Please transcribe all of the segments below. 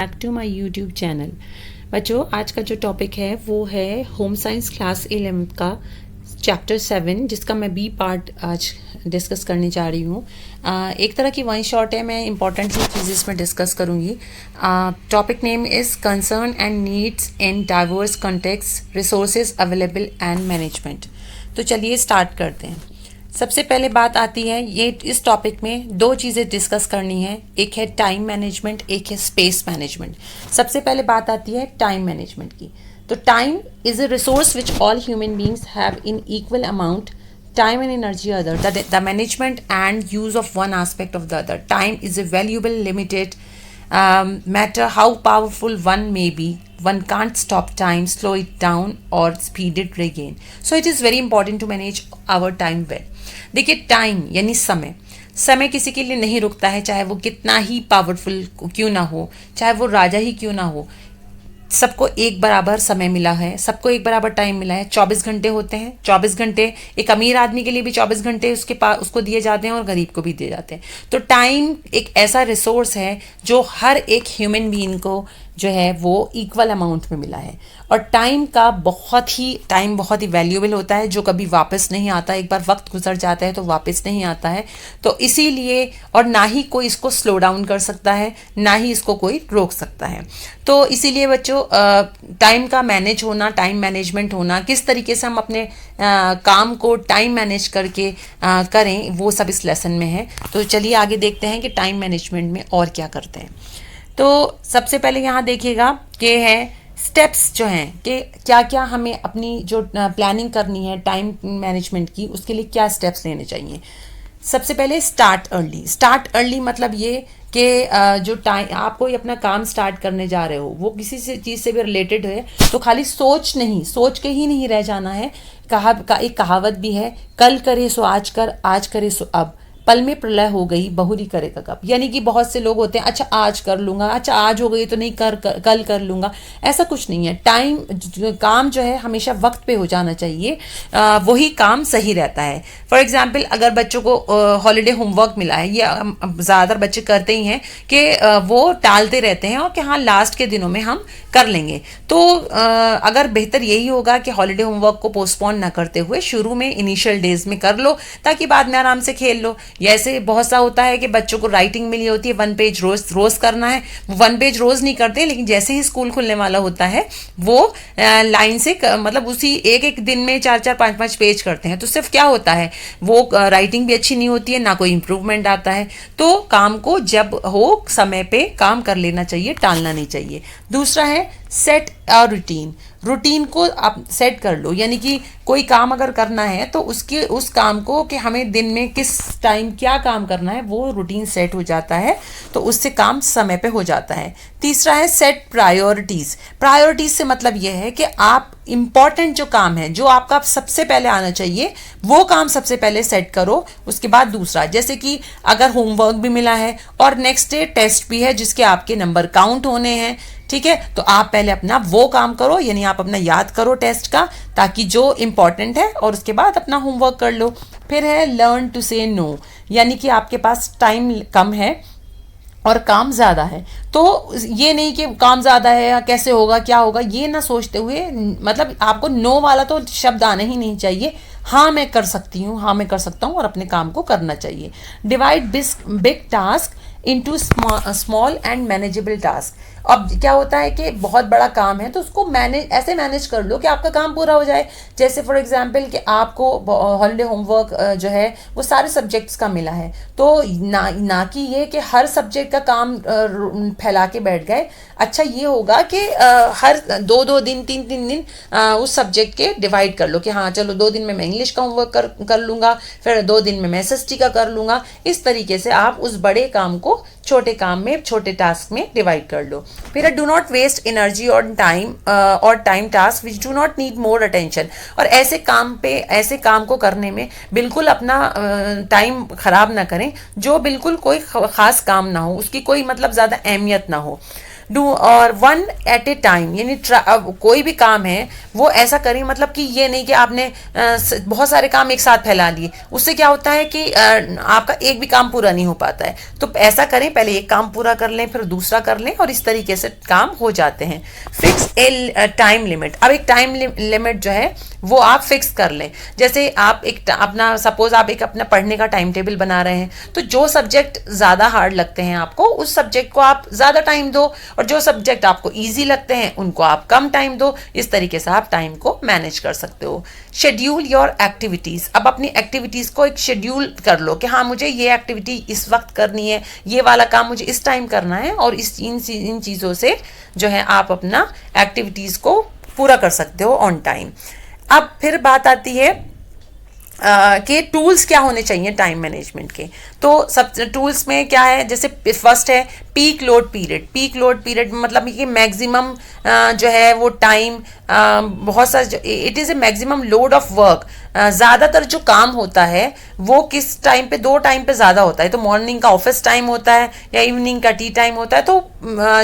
Back to my YouTube channel. बच्चों, आज का जो टॉपिक है वो है होम साइंस क्लास 11th का चैप्टर 7, जिसका मैं बी पार्ट आज डिस्कस करने जा रही हूँ। एक तरह की वन शॉट है, मैं इंपॉर्टेंट सी चीज़ें इसमें डिस्कस करूँगी। Topic name is concern and needs in diverse context, resources available and management. तो चलिए स्टार्ट करते हैं। सबसे पहले बात आती है, ये इस टॉपिक में दो चीज़ें डिस्कस करनी है, एक है टाइम मैनेजमेंट, एक है स्पेस मैनेजमेंट। सबसे पहले बात आती है टाइम मैनेजमेंट की। तो time is a resource which all human beings have in equal amount, time and energy other, the management and use of one aspect of the other. Time is a valuable limited, matter how powerful one may be, one can't stop time, slow it down or speed it again. So it is very important to manage our time well. देखिए, time यानी समय, समय किसी के लिए नहीं रुकता है, चाहे वो कितना ही पावरफुल क्यों ना हो, चाहे वो राजा ही क्यों ना हो। सबको एक बराबर समय मिला है, सबको एक बराबर टाइम मिला है। 24 घंटे होते हैं, 24 घंटे एक अमीर आदमी के लिए भी 24 घंटे उसके पास उसको दिए जाते हैं और गरीब को भी दिए जाते हैं। तो टाइम एक ऐसा रिसोर्स है जो हर एक ह्यूमन बीइंग को जो है वो इक्वल अमाउंट में मिला है। और टाइम बहुत ही वैल्यूएबल होता है, जो कभी वापस नहीं आता। एक बार वक्त गुजर जाता है तो वापस नहीं आता है। तो इसीलिए, और ना ही कोई इसको स्लो डाउन कर सकता है, ना ही इसको कोई रोक सकता है। तो इसीलिए बच्चों, टाइम का मैनेज होना, टाइम मैनेजमेंट होना, किस तरीके से हम अपने काम को टाइम मैनेज करके करें, वो सब इस लेसन में है। तो चलिए आगे देखते हैं कि टाइम मैनेजमेंट में और क्या करते हैं। तो सबसे पहले यहाँ देखिएगा कि है स्टेप्स जो हैं कि क्या क्या हमें अपनी जो प्लानिंग करनी है टाइम मैनेजमेंट की, उसके लिए क्या स्टेप्स लेने चाहिए। सबसे पहले स्टार्ट अर्ली। स्टार्ट अर्ली मतलब ये कि जो टाइम आप कोई अपना काम स्टार्ट करने जा रहे हो वो किसी से चीज़ से भी रिलेटेड है, तो खाली सोच के ही नहीं रह जाना है। एक कहावत भी है, कल करे सो आज कर, आज करे सो अब, पल में प्रलय हो गई बहुरी करेगा कब। यानी कि बहुत से लोग होते हैं, अच्छा आज कर लूंगा, अच्छा आज हो गई तो नहीं, कल कर लूंगा। ऐसा कुछ नहीं है। काम जो है हमेशा वक्त पे हो जाना चाहिए, वही काम सही रहता है। फॉर एग्जाम्पल, अगर बच्चों को हॉलीडे होमवर्क मिला है, ये ज़्यादातर बच्चे करते ही हैं कि वो टालते रहते हैं और कि हाँ लास्ट के दिनों में हम कर लेंगे। तो अगर बेहतर यही होगा कि हॉलीडे होमवर्क को पोस्टपोन ना करते हुए शुरू में इनिशियल डेज में कर लो, ताकि बाद में आराम से खेल लो। ऐसे बहुत सा होता है कि बच्चों को राइटिंग मिली होती है, 1 पेज रोज करना है, वो 1 पेज रोज नहीं करते, लेकिन जैसे ही स्कूल खुलने वाला होता है वो लाइन से मतलब उसी एक दिन में 4-4, 5-5 पेज करते हैं। तो सिर्फ क्या होता है, वो राइटिंग भी अच्छी नहीं होती है, ना कोई इंप्रूवमेंट आता है। तो काम को जब हो समय पे काम कर लेना चाहिए, टालना नहीं चाहिए। दूसरा है सेट अ रूटीन को आप सेट कर लो। यानी कि कोई काम अगर करना है तो उस काम को कि हमें दिन में किस टाइम क्या काम करना है, वो रूटीन सेट हो जाता है, तो उससे काम समय पे हो जाता है। तीसरा है सेट प्रायोरिटीज से मतलब यह है कि आप इंपॉर्टेंट जो काम है, जो आपका सबसे पहले आना चाहिए, वो काम सबसे पहले सेट करो, उसके बाद दूसरा। जैसे कि अगर होमवर्क भी मिला है और नेक्स्ट डे टेस्ट भी है जिसके आपके नंबर काउंट होने हैं, ठीक है, तो आप पहले अपना वो काम करो, यानी आप अपना याद करो टेस्ट का, ताकि जो इंपॉर्टेंट है, और उसके बाद अपना होमवर्क कर लो। फिर है लर्न टू से नो। यानी कि आपके पास टाइम कम है और काम ज़्यादा है, तो ये नहीं कि काम ज़्यादा है या कैसे होगा क्या होगा, ये ना सोचते हुए, मतलब आपको नो वाला तो शब्द आना ही नहीं चाहिए। हाँ मैं कर सकती हूँ, हाँ मैं कर सकता हूँ, और अपने काम को करना चाहिए। Divide big task into small and manageable task. अब क्या होता है कि बहुत बड़ा काम है तो उसको ऐसे मैनेज कर लो कि आपका काम पूरा हो जाए। जैसे फॉर एग्जांपल कि आपको हॉलीडे होमवर्क जो है वो सारे सब्जेक्ट्स का मिला है, तो ना कि ये कि हर सब्जेक्ट का काम फैला के बैठ गए। अच्छा ये होगा कि हर 2-2 दिन 3-3 दिन उस सब्जेक्ट के डिवाइड कर लो कि हाँ चलो 2 दिन में मैं इंग्लिश का होमवर्क कर लूँगा, फिर 2 दिन में मैं एसएसटी का कर लूँगा। इस तरीके से आप उस बड़े काम को छोटे काम में, छोटे टास्क में डिवाइड कर लो। फिर डू नॉट वेस्ट एनर्जी और time task which do not need more attention. और ऐसे काम को करने में बिल्कुल अपना टाइम खराब ना करें जो बिल्कुल कोई खास काम ना हो, उसकी कोई मतलब ज़्यादा अहमियत ना हो। डू और वन एट ए टाइम, यानी कोई भी काम है वो ऐसा करें, मतलब कि ये नहीं कि आपने बहुत सारे काम एक साथ फैला लिए, उससे क्या होता है कि आपका एक भी काम पूरा नहीं हो पाता है। तो ऐसा करें, पहले एक काम पूरा कर लें फिर दूसरा कर लें, और इस तरीके से काम हो जाते हैं। फिक्स ए टाइम लिमिट, अब एक टाइम लिमिट जो है वो आप फिक्स कर लें। जैसे आप एक अपना सपोज आप एक अपना पढ़ने का टाइम टेबल बना रहे हैं, तो जो सब्जेक्ट ज़्यादा हार्ड लगते हैं आपको, उस सब्जेक्ट को आप ज़्यादा टाइम दो, और जो सब्जेक्ट आपको ईजी लगते हैं उनको आप कम टाइम दो। इस तरीके से आप टाइम को मैनेज कर सकते हो। शेड्यूल योर एक्टिविटीज़, अब अपनी एक्टिविटीज़ को एक शेड्यूल कर लो कि हाँ मुझे ये एक्टिविटी इस वक्त करनी है, ये वाला काम मुझे इस टाइम करना है, और इन चीज़ों से जो है आप अपना एक्टिविटीज़ को पूरा कर सकते हो ऑन टाइम। अब फिर बात आती है कि टूल्स क्या होने चाहिए टाइम मैनेजमेंट के। तो सब टूल्स में क्या है, जैसे फर्स्ट है peak load period. Peak load period मतलब ये मैक्सिमम जो है वो टाइम, बहुत सा it is a maximum load of work. ज़्यादातर जो काम होता है वो किस टाइम पे, दो टाइम पे ज़्यादा होता है। तो मॉर्निंग का ऑफिस टाइम होता है या इवनिंग का टी टाइम होता है। तो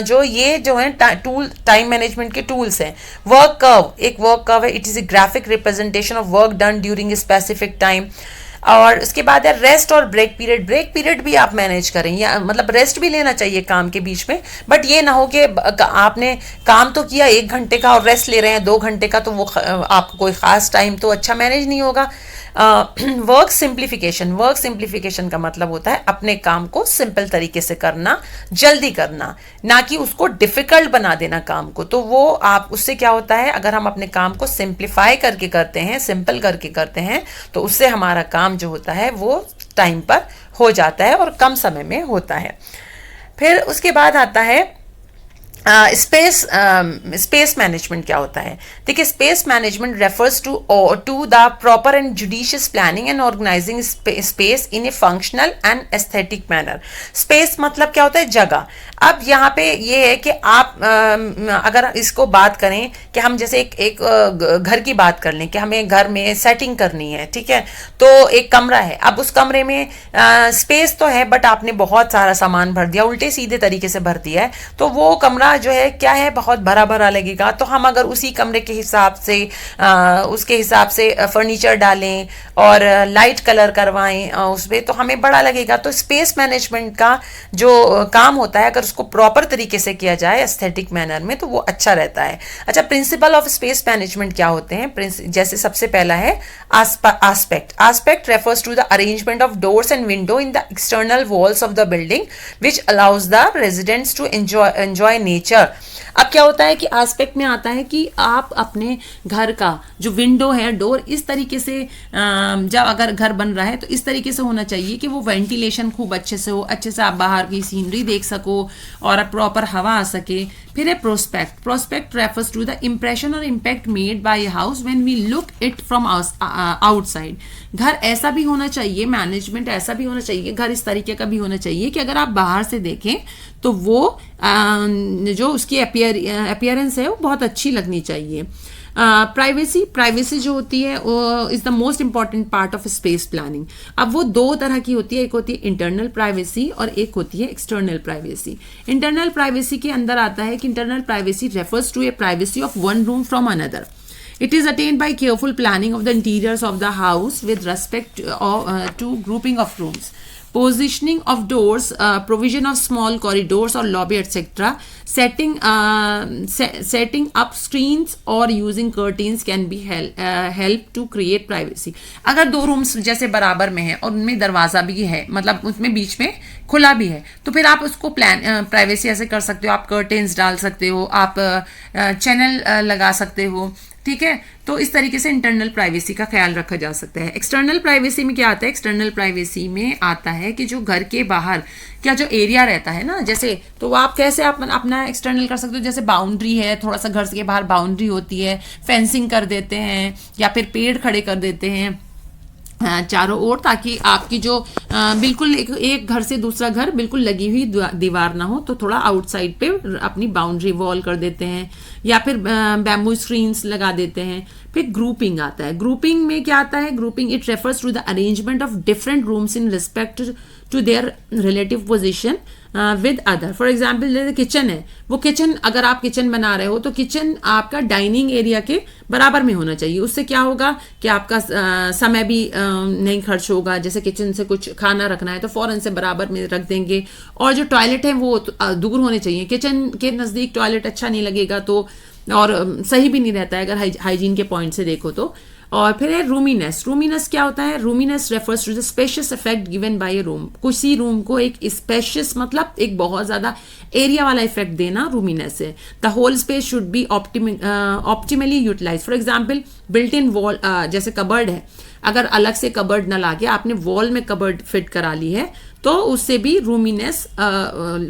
जो ये जो है टूल टाइम मैनेजमेंट के टूल्स हैं। वर्क कर्व, एक वर्क कर्व है, it is a graphic representation of work done during a specific time. और उसके बाद है रेस्ट और ब्रेक पीरियड। ब्रेक पीरियड भी आप मैनेज करें, या मतलब रेस्ट भी लेना चाहिए काम के बीच में, बट ये ना हो कि आपने काम तो किया 1 घंटे का और रेस्ट ले रहे हैं 2 घंटे का, तो वो आपको कोई खास टाइम तो अच्छा मैनेज नहीं होगा। वर्क सिंप्लीफिकेशन, वर्क सिंप्लीफिकेशन का मतलब होता है अपने काम को सिंपल तरीके से करना, जल्दी करना, ना कि उसको डिफिकल्ट बना देना काम को। तो वो आप उससे क्या होता है, अगर हम अपने काम को सिंप्लीफाई करके करते हैं, सिंपल करके करते हैं, तो उससे हमारा काम जो होता है वो टाइम पर हो जाता है और कम समय में होता है। फिर उसके बाद आता है स्पेस मैनेजमेंट क्या होता है। देखिए, space management refers to the proper and judicious planning and organizing space in a functional and aesthetic manner. Space मतलब क्या होता है, जगह। अब यहाँ पे ये है कि आप अगर इसको बात करें कि हम जैसे एक घर की बात कर लें कि हमें घर में सेटिंग करनी है, ठीक है, तो एक कमरा है। अब उस कमरे में स्पेस तो है बट आपने बहुत सारा सामान भर दिया, उल्टे सीधे तरीके से भर दिया है, तो वो कमरा जो है क्या है, बहुत भरा भरा लगेगा। तो हम अगर उसी कमरे के हिसाब से उसके हिसाब से फर्नीचर डालें और लाइट कलर करवाएं उसमें, तो हमें बड़ा लगेगा। तो स्पेस मैनेजमेंट का जो काम होता है, अगर उसको प्रॉपर तरीके से किया जाए एस्थेटिक मैनर में, तो वो अच्छा रहता है। अच्छा, प्रिंसिपल ऑफ स्पेस मैनेजमेंट क्या होते हैं, जैसे सबसे पहला है aspect. Aspect refers to the arrangement of doors and window in the external walls of the building which allows the residents to enjoy nature. अब क्या होता है कि एस्पेक्ट में आता है कि आप अपने घर का जो विंडो है, डोर, इस तरीके से जब अगर घर बन रहा है तो इस तरीके से होना चाहिए कि वो वेंटिलेशन खूब अच्छे से हो, अच्छे से आप बाहर की सीनरी देख सको और प्रॉपर हवा आ सके। फिर है prospect. Prospect refers to the impression और impact made by a house when we look it from outside. घर ऐसा भी होना चाहिए, मैनेजमेंट ऐसा भी होना चाहिए, घर इस तरीके का भी होना चाहिए कि अगर आप बाहर से देखें तो वो जो उसकी अपीयरेंस है वो बहुत अच्छी लगनी चाहिए। प्राइवेसी जो होती है वो is the most important part of space planning. अब वो दो तरह की होती है, एक होती है इंटरनल प्राइवेसी और एक होती है एक्सटर्नल प्राइवेसी। इंटरनल प्राइवेसी के अंदर आता है कि internal privacy refers to a privacy of one room from another. It is attained by careful planning of the interiors of the house with respect to grouping of rooms, positioning of doors, provision of small corridors or lobby, etc. Setting up screens or using curtains can be help to create privacy. अगर दो rooms जैसे बराबर में है और उनमें दरवाज़ा भी है, मतलब उसमें बीच में खुला भी है, तो फिर आप उसको प्राइवेसी ऐसे कर सकते हो, आप कर्टेन्स डाल सकते हो, आप चैनल लगा सकते हो, ठीक है। तो इस तरीके से इंटरनल प्राइवेसी का ख्याल रखा जा सकता है। एक्सटर्नल प्राइवेसी में क्या आता है, एक्सटर्नल प्राइवेसी में आता है कि जो घर के बाहर क्या जो एरिया रहता है ना, जैसे तो आप कैसे आप अपना एक्सटर्नल कर सकते हो, जैसे बाउंड्री है, थोड़ा सा घर के बाहर बाउंड्री होती है, फेंसिंग कर देते हैं या फिर पेड़ खड़े कर देते हैं चारों ओर, ताकि आपकी जो बिल्कुल एक घर से दूसरा घर बिल्कुल लगी हुई दीवार ना हो, तो थोड़ा आउटसाइड पे अपनी बाउंड्री वॉल कर देते हैं या फिर बैम्बू स्क्रीन्स लगा देते हैं। फिर ग्रुपिंग आता है। ग्रुपिंग में क्या आता है, grouping it refers to the arrangement of different rooms in respect to their relative position with other. For example जैसे किचन है, वो किचन अगर आप किचन बना रहे हो तो किचन आपका डाइनिंग एरिया के बराबर में होना चाहिए। उससे क्या होगा कि आपका समय भी नहीं खर्च होगा। जैसे किचन से कुछ खाना रखना है तो फौरन से बराबर में रख देंगे। और जो टॉयलेट है वो दूर होने चाहिए, किचन के नज़दीक टॉयलेट अच्छा नहीं लगेगा तो, और सही भी नहीं रहता है अगर हाइजीन के पॉइंट से देखो तो। और फिर है रूमीनेस। रूमीनेस क्या होता है? Roominess refers to the spacious effect given by a room. किसी रूम को एक स्पेशियस मतलब एक बहुत ज्यादा एरिया वाला इफेक्ट देना रूमीनेस है। The whole space should be optimally utilize. For example built in wall, जैसे कबर्ड है, अगर अलग से कबर्ड ना लाके आपने वॉल में कबर्ड फिट करा ली है तो उससे भी रूमीनेस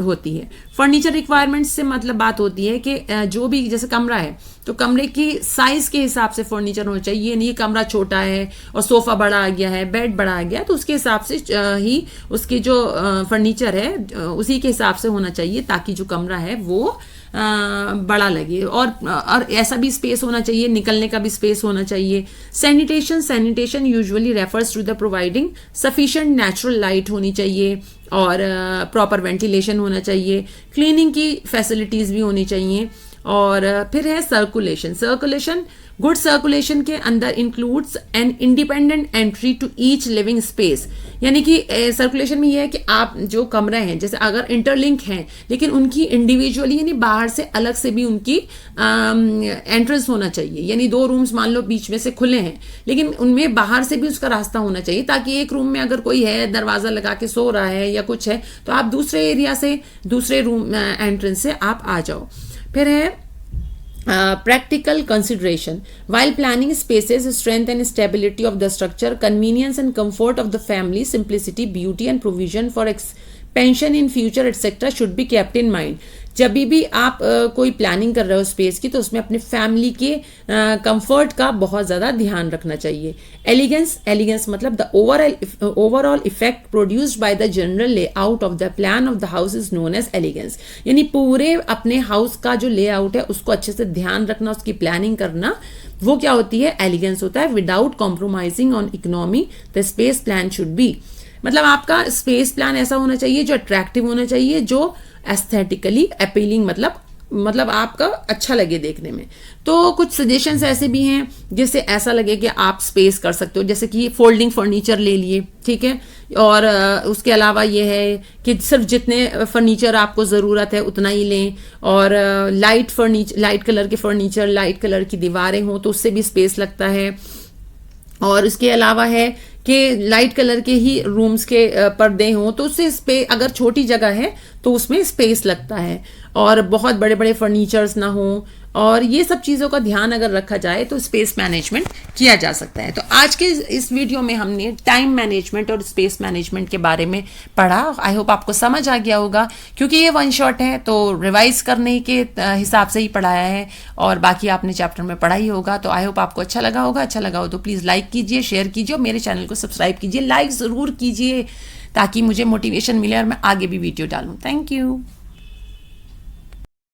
होती है। फर्नीचर रिक्वायरमेंट्स से मतलब बात होती है कि जो भी जैसे कमरा है तो कमरे की साइज के हिसाब से फर्नीचर होना चाहिए। नहीं कमरा छोटा है और सोफा बड़ा आ गया है, बेड बड़ा आ गया है, तो उसके हिसाब से ही उसकी जो फर्नीचर है उसी के हिसाब से होना चाहिए ताकि जो कमरा है वो बड़ा लगे। और ऐसा भी स्पेस होना चाहिए, निकलने का भी स्पेस होना चाहिए। Sanitation usually refers to the providing sufficient natural light होनी चाहिए और प्रॉपर वेंटिलेशन होना चाहिए। क्लीनिंग की फैसिलिटीज भी होनी चाहिए। और फिर है सर्कुलेशन। गुड सर्कुलेशन के अंदर includes an independent entry to each living space. यानी कि सर्कुलेशन में यह है कि आप जो कमरे हैं जैसे अगर इंटरलिंक हैं लेकिन उनकी इंडिविजुअली यानी बाहर से अलग से भी उनकी एंट्रेंस होना चाहिए। यानी 2 रूम्स मान लो बीच में से खुले हैं लेकिन उनमें बाहर से भी उसका रास्ता होना चाहिए ताकि एक रूम में अगर कोई है दरवाजा लगा के सो रहा है या कुछ है तो आप दूसरे एरिया से दूसरे रूम एंट्रेंस से आप आ जाओ। फिर है practical consideration. While planning spaces, strength and stability of the structure, convenience and comfort of the family, simplicity, beauty and provision for expansion in future etc. should be kept in mind. जब भी आप कोई planning कर रहे हो space की तो उसमें अपने फैमिली के कंफर्ट का बहुत ज़्यादा ध्यान रखना चाहिए। एलिगेंस मतलब the overall effect produced by the general layout of the plan of the house is known as elegance. यानी पूरे अपने हाउस का जो लेआउट है उसको अच्छे से ध्यान रखना, उसकी प्लानिंग करना, वो क्या होती है? एलिगेंस होता है। Without compromising on economy the space plan should be. मतलब आपका स्पेस प्लान ऐसा होना चाहिए जो अट्रैक्टिव होना चाहिए, जो एस्थेटिकली अपीलिंग मतलब आपका अच्छा लगे देखने में। तो कुछ सजेशंस ऐसे भी हैं जिससे ऐसा लगे कि आप स्पेस कर सकते हो, जैसे कि फोल्डिंग फर्नीचर ले लिए, ठीक है। और उसके अलावा ये है कि सिर्फ जितने फर्नीचर आपको ज़रूरत है उतना ही लें। और लाइट कलर के फर्नीचर, लाइट कलर की दीवारें हों तो उससे भी स्पेस लगता है। और इसके अलावा है कि लाइट कलर के ही रूम्स के पर्दे हों तो उससे अगर छोटी जगह है तो उसमें स्पेस लगता है। और बहुत बड़े बड़े फर्नीचर्स ना हों, और ये सब चीज़ों का ध्यान अगर रखा जाए तो स्पेस मैनेजमेंट किया जा सकता है। तो आज के इस वीडियो में हमने टाइम मैनेजमेंट और स्पेस मैनेजमेंट के बारे में पढ़ा। आई होप आपको समझ आ गया होगा, क्योंकि ये 1 शॉट है तो रिवाइज करने के हिसाब से ही पढ़ाया है और बाकी आपने चैप्टर में पढ़ा ही होगा। तो आई होप आपको अच्छा लगा होगा। अच्छा लगा हो तो प्लीज़ लाइक कीजिए, शेयर कीजिए और मेरे चैनल को सब्सक्राइब कीजिए। लाइक ज़रूर कीजिए ताकि मुझे मोटिवेशन मिले और मैं आगे भी वीडियो डालूँ। Thank you.